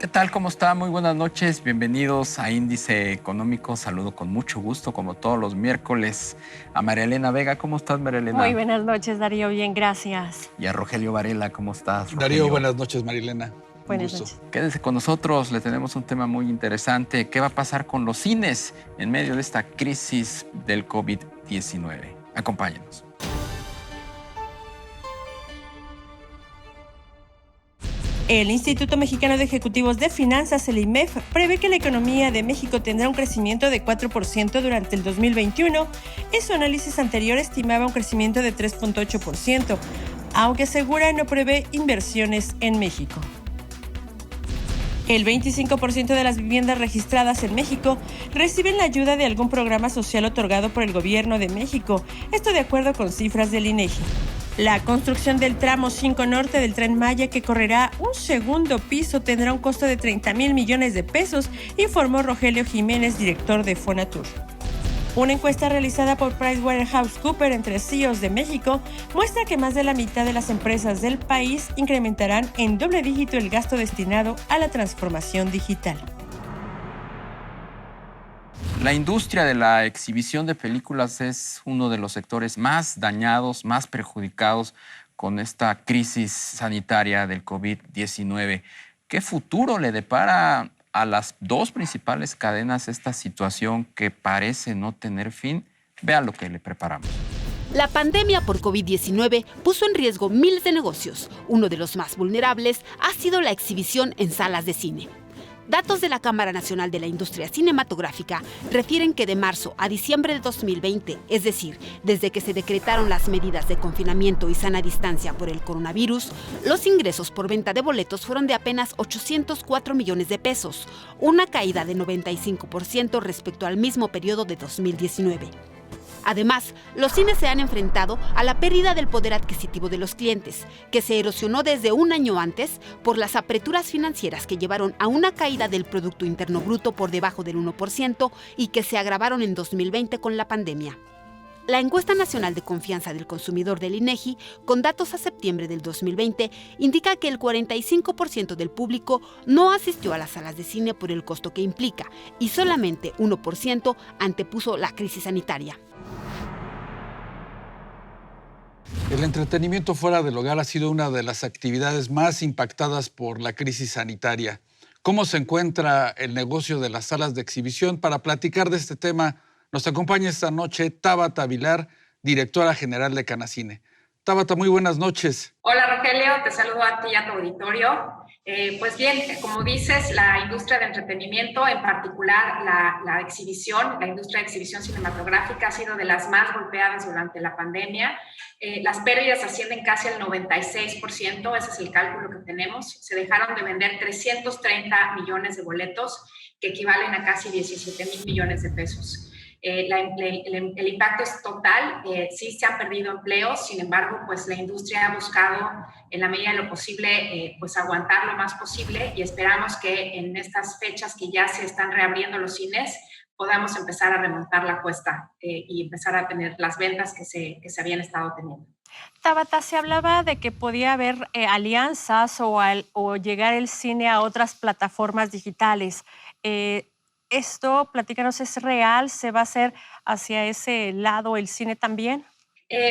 ¿Qué tal? ¿Cómo está? Muy buenas noches. Bienvenidos a Índice Económico. Saludo con mucho gusto, como todos los miércoles, a María Elena Vega. ¿Cómo estás, María Muy Elena? buenas noches, Darío. Bien, gracias. Y a Rogelio Varela. ¿Cómo estás, Darío, Rogelio? buenas noches, Marilena. Un Buenas gusto. noches. Quédese con nosotros. Le tenemos un tema muy interesante. ¿Qué va a pasar con los cines en medio de esta crisis del COVID-19? Acompáñenos. El Instituto Mexicano de Ejecutivos de Finanzas, el IMEF, prevé que la economía de México tendrá un crecimiento de 4% durante el 2021. En su análisis anterior estimaba un crecimiento de 3.8%, aunque asegura no prevé inversiones en México. El 25% de las viviendas registradas en México reciben la ayuda de algún programa social otorgado por el Gobierno de México, esto de acuerdo con cifras del INEGI. La construcción del tramo 5 norte del Tren Maya, que correrá un segundo piso, tendrá un costo de 30,000 millones de pesos, informó Rogelio Jiménez, director de Fonatur. Una encuesta realizada por PricewaterhouseCoopers entre CEOs de México muestra que más de la mitad de las empresas del país incrementarán en doble dígito el gasto destinado a la transformación digital. La industria de la exhibición de películas es uno de los sectores más dañados, más perjudicados con esta crisis sanitaria del COVID-19. ¿Qué futuro le depara a las dos principales cadenas esta situación que parece no tener fin? Vea lo que le preparamos. La pandemia por COVID-19 puso en riesgo miles de negocios. Uno de los más vulnerables ha sido la exhibición en salas de cine. Datos de la Cámara Nacional de la Industria Cinematográfica refieren que de marzo a diciembre de 2020, es decir, desde que se decretaron las medidas de confinamiento y sana distancia por el coronavirus, los ingresos por venta de boletos fueron de apenas 804 millones de pesos, una caída de 95% respecto al mismo periodo de 2019. Además, los cines se han enfrentado a la pérdida del poder adquisitivo de los clientes, que se erosionó desde un año antes por las apreturas financieras que llevaron a una caída del Producto Interno Bruto por debajo del 1% y que se agravaron en 2020 con la pandemia. La encuesta nacional de confianza del consumidor del INEGI, con datos a septiembre del 2020, indica que el 45% del público no asistió a las salas de cine por el costo que implica y solamente 1% antepuso la crisis sanitaria. El entretenimiento fuera del hogar ha sido una de las actividades más impactadas por la crisis sanitaria. ¿Cómo se encuentra el negocio de las salas de exhibición? Para platicar de este tema, nos acompaña esta noche Tabata Vilar, directora general de Canacine. Tabata, muy buenas noches. Hola Rogelio, te saludo a ti y a tu auditorio. Pues bien, como dices, la industria de entretenimiento, en particular la exhibición, la industria de exhibición cinematográfica ha sido de las más golpeadas durante la pandemia. Las pérdidas ascienden casi al 96%, ese es el cálculo que tenemos. Se dejaron de vender 330 millones de boletos, que equivalen a casi 17,000 millones de pesos. El impacto es total, sí se han perdido empleos, sin embargo, pues la industria ha buscado en la medida de lo posible, pues aguantar lo más posible y esperamos que en estas fechas que ya se están reabriendo los cines, podamos empezar a remontar la cuesta y empezar a tener las ventas que se habían estado teniendo. Tabata, se hablaba de que podía haber alianzas o llegar el cine a otras plataformas digitales. Esto, platícanos, ¿es real? ¿Se va a hacer hacia ese lado el cine también?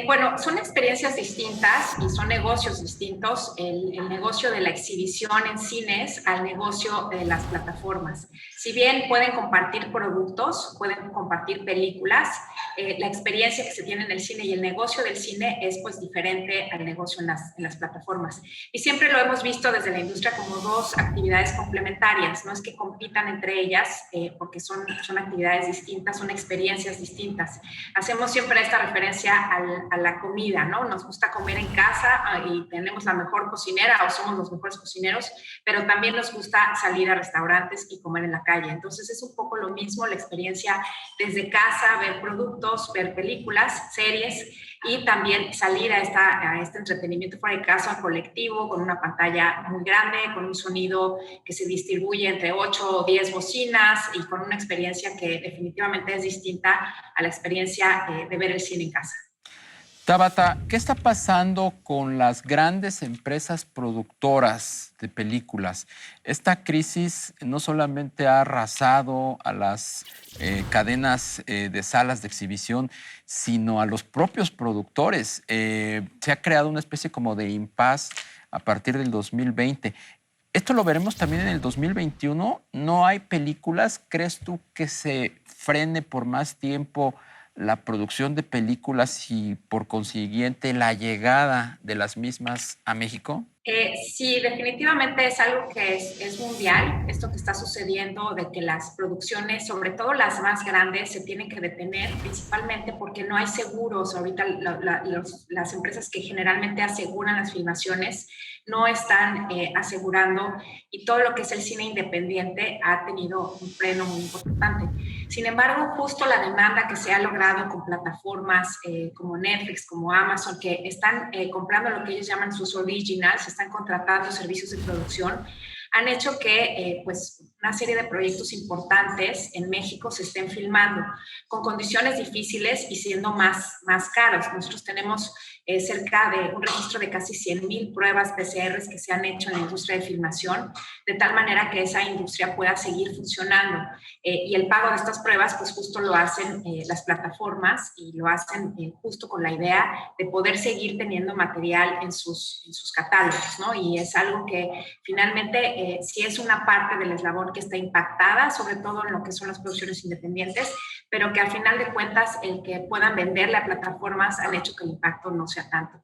Bueno, son experiencias distintas y son negocios distintos. El negocio de la exhibición en cines al negocio de las plataformas. Si bien pueden compartir productos, pueden compartir películas, la experiencia que se tiene en el cine y el negocio del cine es pues diferente al negocio en las plataformas. Y siempre lo hemos visto desde la industria como dos actividades complementarias. No es que compitan entre ellas porque son actividades distintas, son experiencias distintas. Hacemos siempre esta referencia a la comida, ¿no? Nos gusta comer en casa y tenemos la mejor cocinera o somos los mejores cocineros, pero también nos gusta salir a restaurantes y comer en la calle. Entonces es un poco lo mismo la experiencia desde casa, ver productos, ver películas, series y también salir a este entretenimiento fuera de casa, colectivo, con una pantalla muy grande, con un sonido que se distribuye entre 8 o 10 bocinas y con una experiencia que definitivamente es distinta a la experiencia de ver el cine en casa. Tabata, ¿qué está pasando con las grandes empresas productoras de películas? Esta crisis no solamente ha arrasado a las cadenas de salas de exhibición, sino a los propios productores. Se ha creado una especie como de impasse a partir del 2020. ¿Esto lo veremos también en el 2021? ¿No hay películas? ¿Crees tú que se frene por más tiempo la producción de películas y por consiguiente la llegada de las mismas a México? Sí, definitivamente es algo que es mundial, esto que está sucediendo de que las producciones, sobre todo las más grandes, se tienen que detener, principalmente porque no hay seguros. Ahorita las empresas que generalmente aseguran las filmaciones no están asegurando, y todo lo que es el cine independiente ha tenido un freno muy importante. Sin embargo, justo la demanda que se ha logrado con plataformas como Netflix, como Amazon, que están comprando lo que ellos llaman sus originals, están contratando servicios de producción, han hecho que pues una serie de proyectos importantes en México se estén filmando con condiciones difíciles y siendo más caros. Nosotros tenemos cerca de un registro de casi 100,000 pruebas PCRs que se han hecho en la industria de filmación, de tal manera que esa industria pueda seguir funcionando. Y el pago de estas pruebas, pues justo lo hacen las plataformas, y lo hacen justo con la idea de poder seguir teniendo material en sus catálogos, ¿no? Y es algo que finalmente sí es una parte del eslabón que está impactada, sobre todo en lo que son las producciones independientes, pero que al final de cuentas el que puedan venderle a plataformas han hecho que el impacto no sea tanto.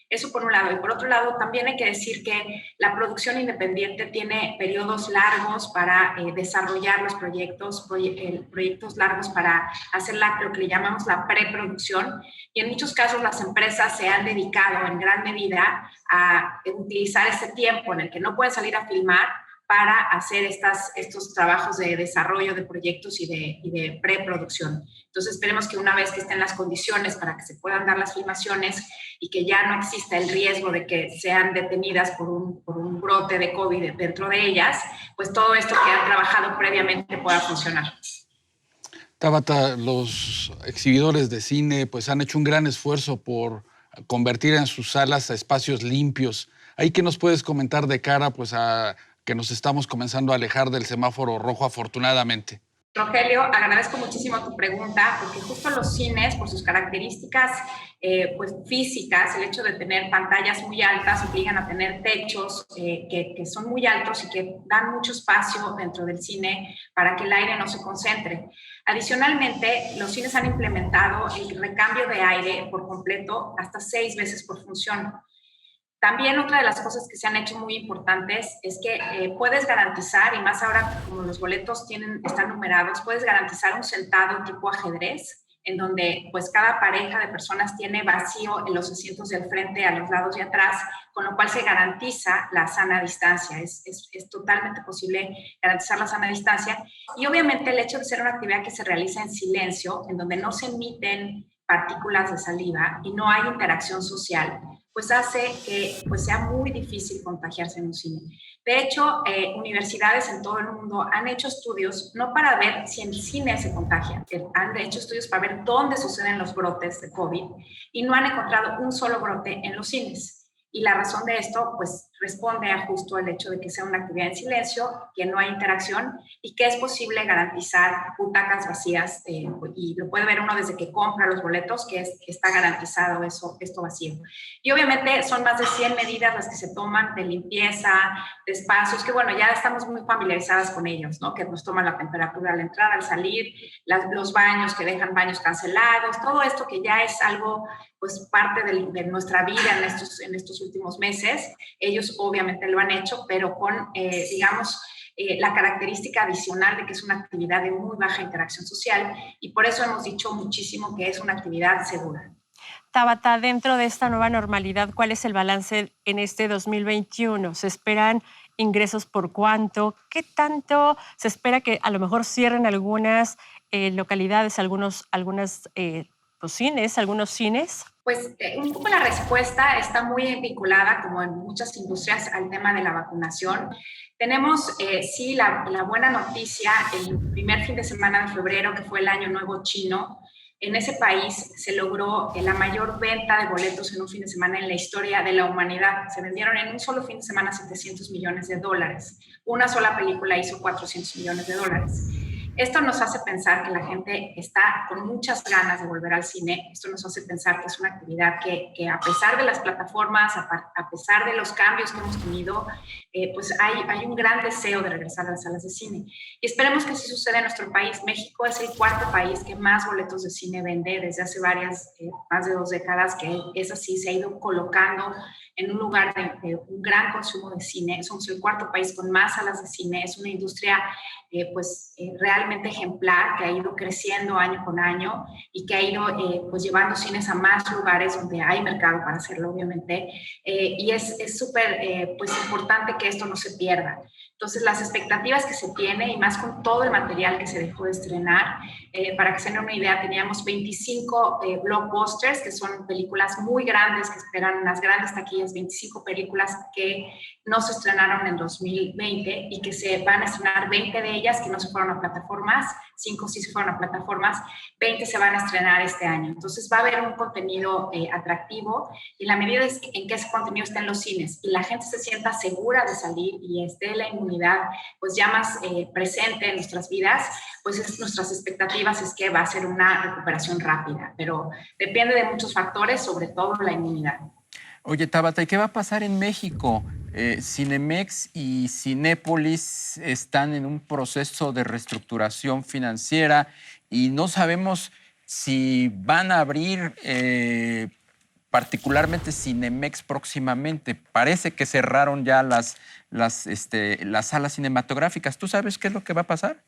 Eso por un lado. Y por otro lado, también hay que decir que la producción independiente tiene periodos largos para desarrollar los proyectos largos para hacer lo que le llamamos la preproducción. Y en muchos casos las empresas se han dedicado en gran medida a utilizar ese tiempo en el que no pueden salir a filmar para hacer estos trabajos de desarrollo de proyectos y de preproducción. Entonces esperemos que una vez que estén las condiciones para que se puedan dar las filmaciones y que ya no exista el riesgo de que sean detenidas por un brote de COVID dentro de ellas, pues todo esto que han trabajado previamente pueda funcionar. Tabata, los exhibidores de cine pues han hecho un gran esfuerzo por convertir en sus salas a espacios limpios. ¿Ahí qué nos puedes comentar de cara pues a que nos estamos comenzando a alejar del semáforo rojo, afortunadamente? Rogelio, agradezco muchísimo tu pregunta, porque justo los cines, por sus características pues físicas, el hecho de tener pantallas muy altas, obligan a tener techos que son muy altos y que dan mucho espacio dentro del cine para que el aire no se concentre. Adicionalmente, los cines han implementado el recambio de aire por completo hasta 6 veces por función. También otra de las cosas que se han hecho muy importantes es que puedes garantizar, y más ahora como los boletos están numerados, puedes garantizar un sentado tipo ajedrez, en donde pues cada pareja de personas tiene vacío en los asientos del frente, a los lados y atrás, con lo cual se garantiza la sana distancia. Es totalmente posible garantizar la sana distancia. Y obviamente el hecho de ser una actividad que se realiza en silencio, en donde no se emiten partículas de saliva y no hay interacción social, pues hace que pues sea muy difícil contagiarse en un cine. De hecho, universidades en todo el mundo han hecho estudios no para ver si en cine se contagian, han hecho estudios para ver dónde suceden los brotes de COVID, y no han encontrado un solo brote en los cines. Y la razón de esto, pues, responde a justo el hecho de que sea una actividad en silencio, que no hay interacción y que es posible garantizar butacas vacías. Y lo puede ver uno desde que compra los boletos, que está garantizado esto vacío. Y obviamente son más de 100 medidas las que se toman de limpieza, de espacios, que bueno, ya estamos muy familiarizadas con ellos, ¿no? Que nos toman la temperatura al entrar, al salir, los baños, que dejan baños cancelados, todo esto que ya es algo pues parte de nuestra vida en estos últimos meses. Ellos obviamente lo han hecho, pero con, digamos, la característica adicional de que es una actividad de muy baja interacción social, y por eso hemos dicho muchísimo que es una actividad segura. Tabata, dentro de esta nueva normalidad, ¿cuál es el balance en este 2021? ¿Se esperan ingresos por cuánto? ¿Qué tanto se espera que a lo mejor cierren algunas localidades, algunos cines? Pues un poco la respuesta está muy vinculada, como en muchas industrias, al tema de la vacunación. Tenemos, sí, la buena noticia, el primer fin de semana de febrero, que fue el Año Nuevo Chino, En ese país se logró la mayor venta de boletos en un fin de semana en la historia de la humanidad. Se vendieron en un solo fin de semana $700 millones. Una sola película hizo $400 millones. Esto nos hace pensar que la gente está con muchas ganas de volver al cine. Esto nos hace pensar que es una actividad que a pesar de las plataformas, a pesar de los cambios que hemos tenido, pues hay un gran deseo de regresar a las salas de cine. Y esperemos que así suceda en nuestro país. México es el cuarto país que más boletos de cine vende desde hace más de 2 décadas, que es así, se ha ido colocando en un lugar de un gran consumo de cine. Somos el cuarto país con más salas de cine. Es una industria realmente ejemplar, que ha ido creciendo año con año y que ha ido pues llevando cines a más lugares donde hay mercado para hacerlo, obviamente. Y es súper pues importante que esto no se pierda. Entonces, las expectativas que se tiene, y más con todo el material que se dejó de estrenar, para que se den una idea, teníamos 25 blockbusters, que son películas muy grandes, que esperan unas grandes taquillas, 25 películas que no se estrenaron en 2020 y que se van a estrenar 20 de ellas que no se fueron a plataformas, 5 sí se fueron a plataformas, 20 se van a estrenar este año. Entonces, va a haber un contenido atractivo, y la medida en que ese contenido esté en los cines y la gente se sienta segura de salir y esté la inmunidad pues ya más presente en nuestras vidas, pues nuestras expectativas es que va a ser una recuperación rápida, pero depende de muchos factores, sobre todo la inmunidad. Oye, Tabata, ¿y qué va a pasar en México? Cinemex y Cinépolis están en un proceso de reestructuración financiera y no sabemos si van a abrir particularmente Cinemex próximamente. Parece que cerraron ya las salas cinematográficas. ¿Tú sabes qué es lo que va a pasar?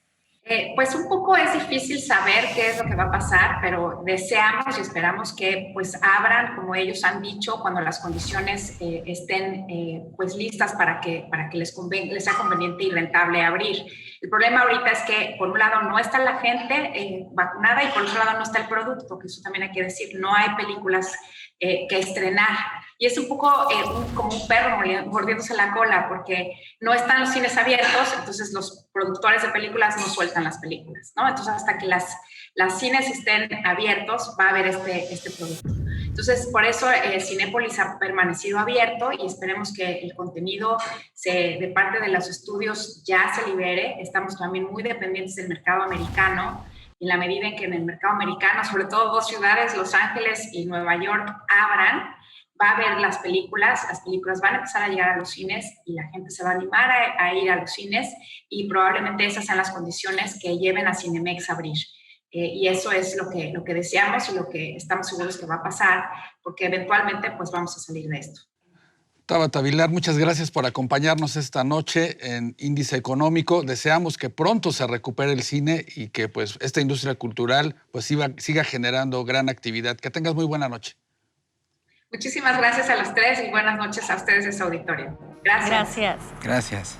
Pues un poco es difícil saber qué es lo que va a pasar, pero deseamos y esperamos que pues abran, como ellos han dicho, cuando las condiciones estén pues listas para que les sea conveniente y rentable abrir. El problema ahorita es que por un lado no está la gente vacunada y por otro lado no está el producto, que eso también hay que decir, no hay películas que estrenar. Y es un poco como un perro mordiéndose la cola, porque no están los cines abiertos, entonces los productores de películas no sueltan las películas, ¿no? Entonces, hasta que las cines estén abiertos, va a haber este producto. Entonces, por eso Cinépolis ha permanecido abierto y esperemos que el contenido de parte de los estudios ya se libere. Estamos también muy dependientes del mercado americano. En la medida en que en el mercado americano, sobre todo 2 ciudades, Los Ángeles y Nueva York, abran, va a ver las películas van a empezar a llegar a los cines y la gente se va a animar a ir a los cines, y probablemente esas sean las condiciones que lleven a Cinemex a abrir. Y eso es lo que deseamos y lo que estamos seguros que va a pasar, porque eventualmente pues vamos a salir de esto. Tabata Vilar, muchas gracias por acompañarnos esta noche en Índice Económico. Deseamos que pronto se recupere el cine y que pues esta industria cultural pues siga generando gran actividad. Que tengas muy buena noche. Muchísimas gracias a los 3 y buenas noches a ustedes de su auditorio. Gracias. Gracias.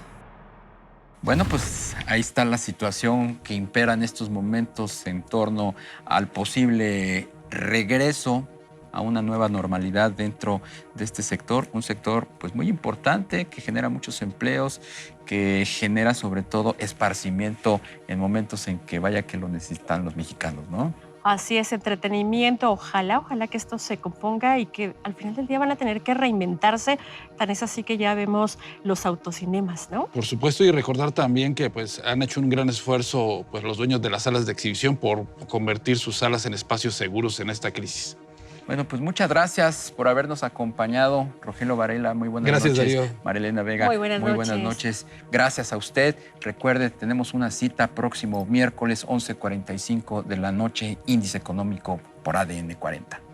Bueno, pues ahí está la situación que impera en estos momentos en torno al posible regreso a una nueva normalidad dentro de este sector, un sector pues muy importante que genera muchos empleos, que genera sobre todo esparcimiento en momentos en que vaya que lo necesitan los mexicanos, ¿no? Así es, entretenimiento. Ojalá que esto se componga y que al final del día van a tener que reinventarse. Tan es así que ya vemos los autocinemas, ¿no? Por supuesto, y recordar también que pues han hecho un gran esfuerzo pues los dueños de las salas de exhibición por convertir sus salas en espacios seguros en esta crisis. Bueno, pues muchas gracias por habernos acompañado. Rogelio Varela, muy buenas noches. Gracias, Darío. Marilena Vega, muy buenas noches. Gracias a usted. Recuerde, tenemos una cita próximo miércoles 11:45 de la noche, Índice Económico por ADN 40.